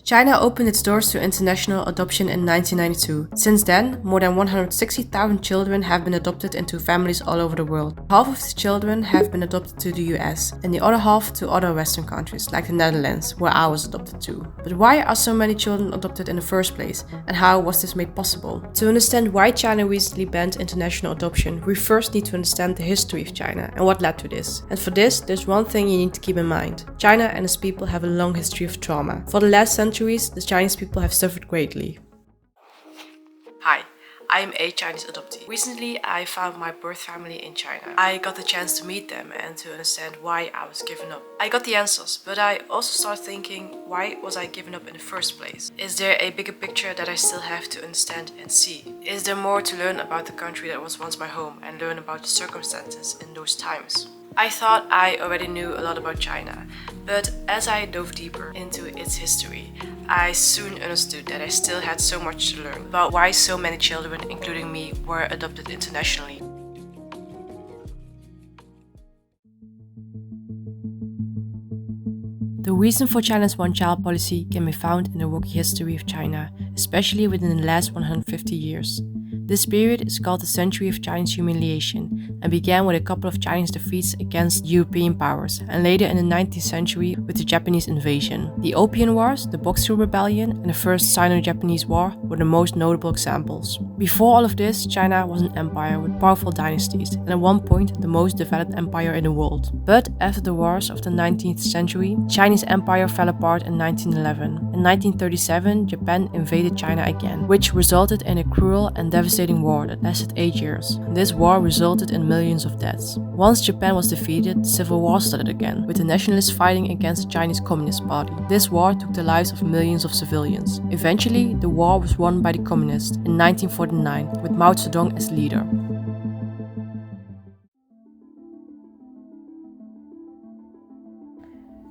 China opened its doors to international adoption in 1992. Since then, more than 160,000 children have been adopted into families all over the world. Half of the children have been adopted to the US, and the other half to other Western countries, like the Netherlands, where I was adopted to. But why are so many children adopted in the first place, and how was this made possible? To understand why China recently banned international adoption, we first need to understand the history of China and what led to this. And for this, there's one thing you need to keep in mind. China and its people have a long history of trauma. For the last centuries, the Chinese people have suffered greatly. Hi, I am a Chinese adoptee. Recently, I found my birth family in China. I got the chance to meet them and to understand why I was given up. I got the answers, but I also started thinking, why was I given up in the first place? Is there a bigger picture that I still have to understand and see? Is there more to learn about the country that was once my home and learn about the circumstances in those times? I thought I already knew a lot about China, but as I dove deeper into its history, I soon understood that I still had so much to learn about why so many children, including me, were adopted internationally. The reason for China's one-child policy can be found in the rocky history of China, especially within the last 150 years. This period is called the Century of Chinese Humiliation and began with a couple of Chinese defeats against European powers, and later in the 19th century with the Japanese invasion. The Opium Wars, the Boxer Rebellion, and the First Sino-Japanese War were the most notable examples. Before all of this, China was an empire with powerful dynasties, and at one point the most developed empire in the world. But after the wars of the 19th century, Chinese empire fell apart in 1911. In 1937, Japan invaded China again, which resulted in a cruel and devastating war that lasted 8 years. This war resulted in millions of deaths. Once Japan was defeated, the civil war started again, with the nationalists fighting against the Chinese Communist Party. This war took the lives of millions of civilians. Eventually, the war was won by the communists in 1949, with Mao Zedong as leader.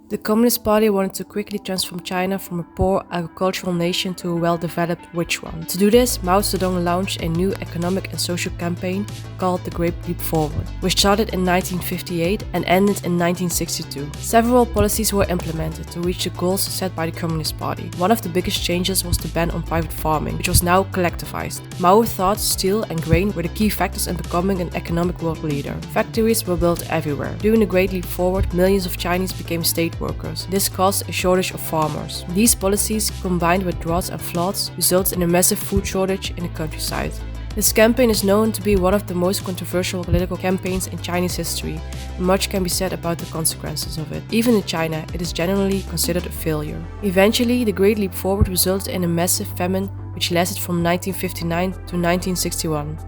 The Communist Party wanted to quickly transform China from a poor agricultural nation to a well-developed rich one. To do this, Mao Zedong launched a new economic and social campaign called the Great Leap Forward, which started in 1958 and ended in 1962. Several policies were implemented to reach the goals set by the Communist Party. One of the biggest changes was the ban on private farming, which was now collectivized. Mao thought steel and grain were the key factors in becoming an economic world leader. Factories were built everywhere. During the Great Leap Forward, millions of Chinese became state workers. This caused a shortage of farmers. These policies, combined with droughts and floods, resulted in a massive food shortage in the countryside. This campaign is known to be one of the most controversial political campaigns in Chinese history, and much can be said about the consequences of it. Even in China, it is generally considered a failure. Eventually, the Great Leap Forward resulted in a massive famine which lasted from 1959 to 1961.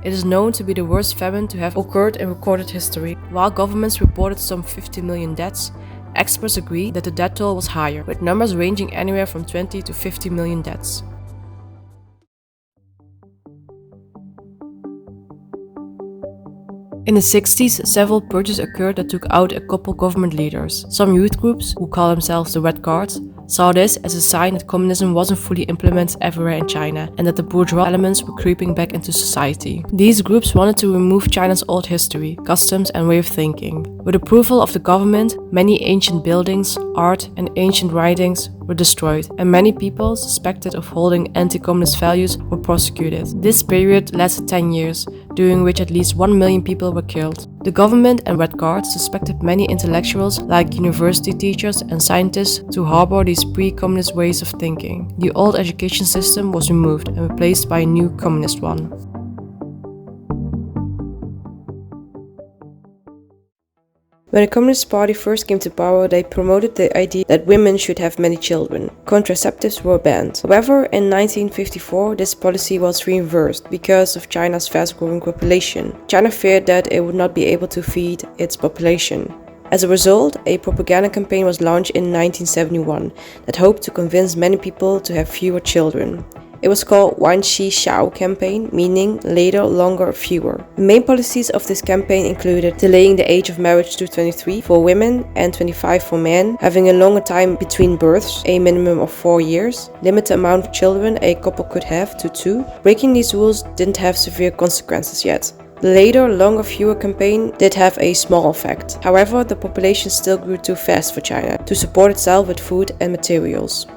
It is known to be the worst famine to have occurred in recorded history. While governments reported some 50 million deaths, experts agree that the death toll was higher, with numbers ranging anywhere from 20 to 50 million deaths. In the 60s, several purges occurred that took out a couple government leaders. Some youth groups, who call themselves the Red Guards, saw this as a sign that communism wasn't fully implemented everywhere in China and that the bourgeois elements were creeping back into society. These groups wanted to remove China's old history, customs and way of thinking. With approval of the government, many ancient buildings, art and ancient writings were destroyed, and many people suspected of holding anti-communist values were prosecuted. This period lasted 10 years, during which at least 1 million people were killed. The government and Red Guards suspected many intellectuals, like university teachers and scientists, to harbor these pre-communist ways of thinking. The old education system was removed and replaced by a new communist one. When the Communist Party first came to power, they promoted the idea that women should have many children. Contraceptives were banned. However, in 1954, this policy was reversed because of China's fast-growing population. China feared that it would not be able to feed its population. As a result, a propaganda campaign was launched in 1971 that hoped to convince many people to have fewer children. It was called Wan Shi Xiao campaign, meaning later, longer, fewer. The main policies of this campaign included delaying the age of marriage to 23 for women and 25 for men, having a longer time between births, a minimum of 4 years, limit the amount of children a couple could have to 2. Breaking these rules didn't have severe consequences yet. The later, longer, fewer campaign did have a small effect. However, the population still grew too fast for China to support itself with food and materials.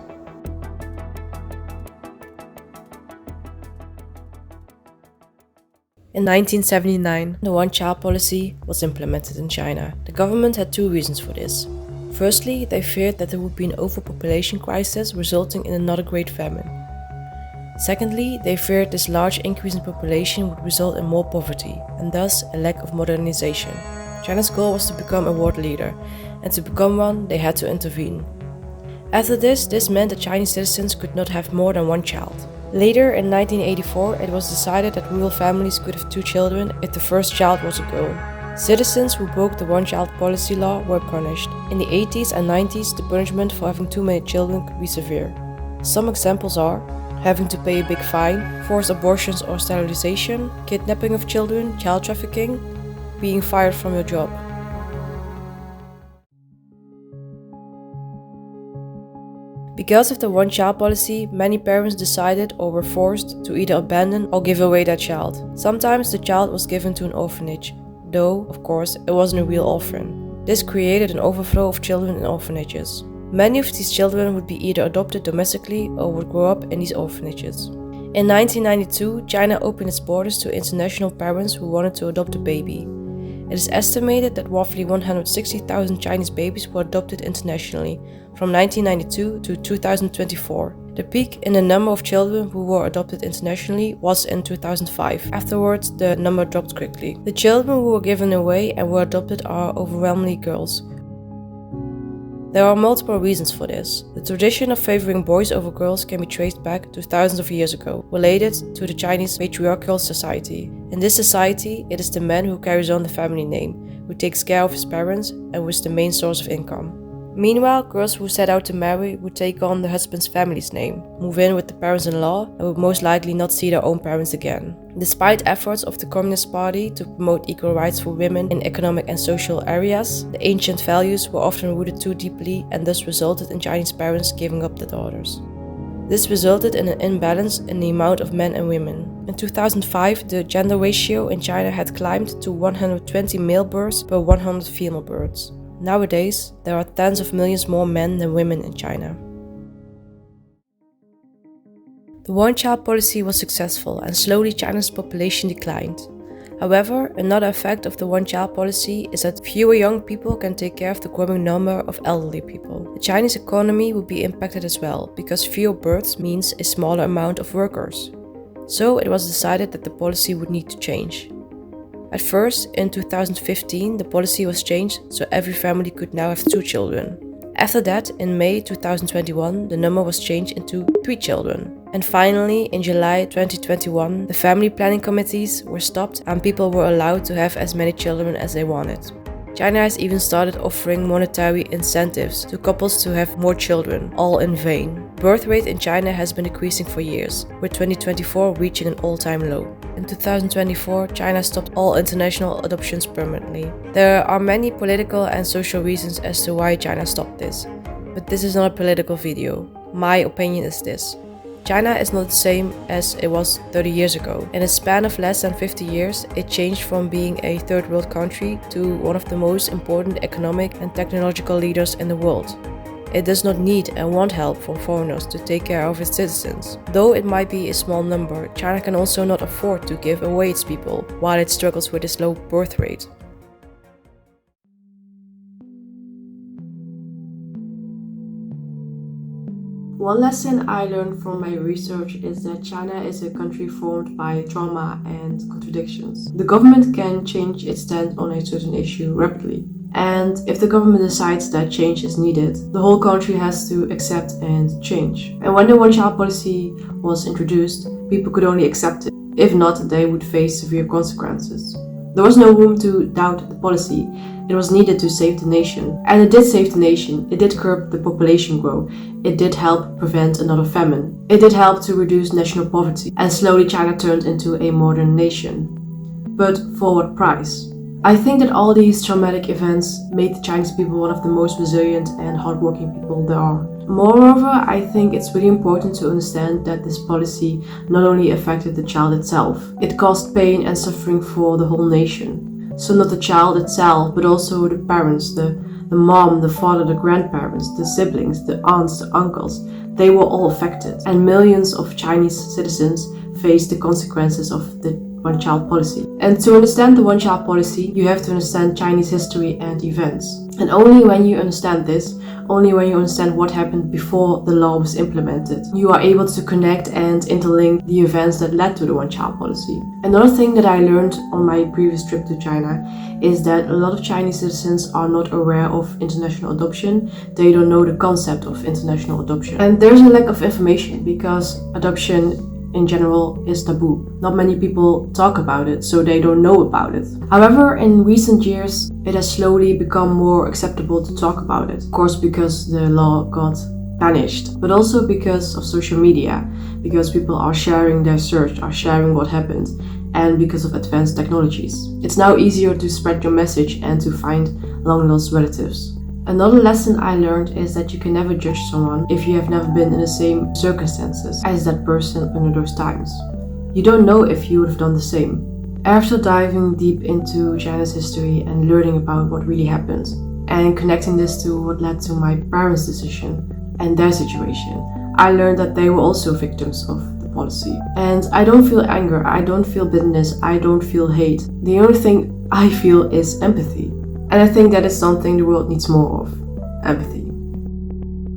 In 1979, the one-child policy was implemented in China. The government had two reasons for this. Firstly, they feared that there would be an overpopulation crisis resulting in another great famine. Secondly, they feared this large increase in population would result in more poverty, and thus a lack of modernization. China's goal was to become a world leader, and to become one, they had to intervene. After this meant that Chinese citizens could not have more than one child. Later, in 1984, it was decided that rural families could have 2 children if the first child was a girl. Citizens who broke the one-child policy law were punished. In the 80s and 90s, the punishment for having too many children could be severe. Some examples are having to pay a big fine, forced abortions or sterilization, kidnapping of children, child trafficking, being fired from your job. Because of the one-child policy, many parents decided or were forced to either abandon or give away their child. Sometimes the child was given to an orphanage, though, of course, it wasn't a real orphan. This created an overflow of children in orphanages. Many of these children would be either adopted domestically or would grow up in these orphanages. In 1992, China opened its borders to international parents who wanted to adopt a baby. It is estimated that roughly 160,000 Chinese babies were adopted internationally from 1992 to 2024. The peak in the number of children who were adopted internationally was in 2005. Afterwards, the number dropped quickly. The children who were given away and were adopted are overwhelmingly girls. There are multiple reasons for this. The tradition of favoring boys over girls can be traced back to thousands of years ago, related to the Chinese patriarchal society. In this society, it is the man who carries on the family name, who takes care of his parents, and who is the main source of income. Meanwhile, girls who set out to marry would take on the husband's family's name, move in with the parents-in-law, and would most likely not see their own parents again. Despite efforts of the Communist Party to promote equal rights for women in economic and social areas, the ancient values were often rooted too deeply and thus resulted in Chinese parents giving up their daughters. This resulted in an imbalance in the amount of men and women. In 2005, the gender ratio in China had climbed to 120 male births per 100 female births. Nowadays, there are tens of millions more men than women in China. The one-child policy was successful and slowly China's population declined. However, another effect of the one-child policy is that fewer young people can take care of the growing number of elderly people. The Chinese economy would be impacted as well, because fewer births means a smaller amount of workers. So it was decided that the policy would need to change. At first, in 2015, the policy was changed so every family could now have 2 children. After that, in May 2021, the number was changed into 3 children. And finally, in July 2021, the family planning committees were stopped and people were allowed to have as many children as they wanted. China has even started offering monetary incentives to couples to have more children, all in vain. Birth rate in China has been decreasing for years, with 2024 reaching an all-time low. In 2024, China stopped all international adoptions permanently. There are many political and social reasons as to why China stopped this, but this is not a political video. My opinion is this. China is not the same as it was 30 years ago. In a span of less than 50 years, it changed from being a third world country to one of the most important economic and technological leaders in the world. It does not need and want help from foreigners to take care of its citizens. Though it might be a small number, China can also not afford to give away its people, while it struggles with its low birth rate. One lesson I learned from my research is that China is a country formed by trauma and contradictions. The government can change its stand on a certain issue rapidly. And if the government decides that change is needed, the whole country has to accept and change. And when the one-child policy was introduced, people could only accept it. If not, they would face severe consequences. There was no room to doubt the policy. It was needed to save the nation. And it did save the nation. It did curb the population growth. It did help prevent another famine. It did help to reduce national poverty. And slowly China turned into a modern nation. But for what price? I think that all these traumatic events made the Chinese people one of the most resilient and hardworking people there are. Moreover, I think it's really important to understand that this policy not only affected the child itself, it caused pain and suffering for the whole nation. So not the child itself, but also the parents, the mom, the father, the grandparents, the siblings, the aunts, the uncles. They were all affected. And millions of Chinese citizens faced the consequences of the one-child policy. And to understand the one-child policy, you have to understand Chinese history and events. And only when you understand this, only when you understand what happened before the law was implemented, you are able to connect and interlink the events that led to the one-child policy. Another thing that I learned on my previous trip to China is that a lot of Chinese citizens are not aware of international adoption. They don't know the concept of international adoption. And there's a lack of information because adoption in general is taboo. Not many people talk about it, so they don't know about it. However, in recent years, it has slowly become more acceptable to talk about it. Of course, because the law got banished, but also because of social media, because people are sharing their search, are sharing what happened, and because of advanced technologies. It's now easier to spread your message and to find long-lost relatives. Another lesson I learned is that you can never judge someone if you have never been in the same circumstances as that person under those times. You don't know if you would have done the same. After diving deep into China's history and learning about what really happened, and connecting this to what led to my parents' decision and their situation, I learned that they were also victims of the policy. And I don't feel anger, I don't feel bitterness, I don't feel hate. The only thing I feel is empathy. And I think that is something the world needs more of. Empathy.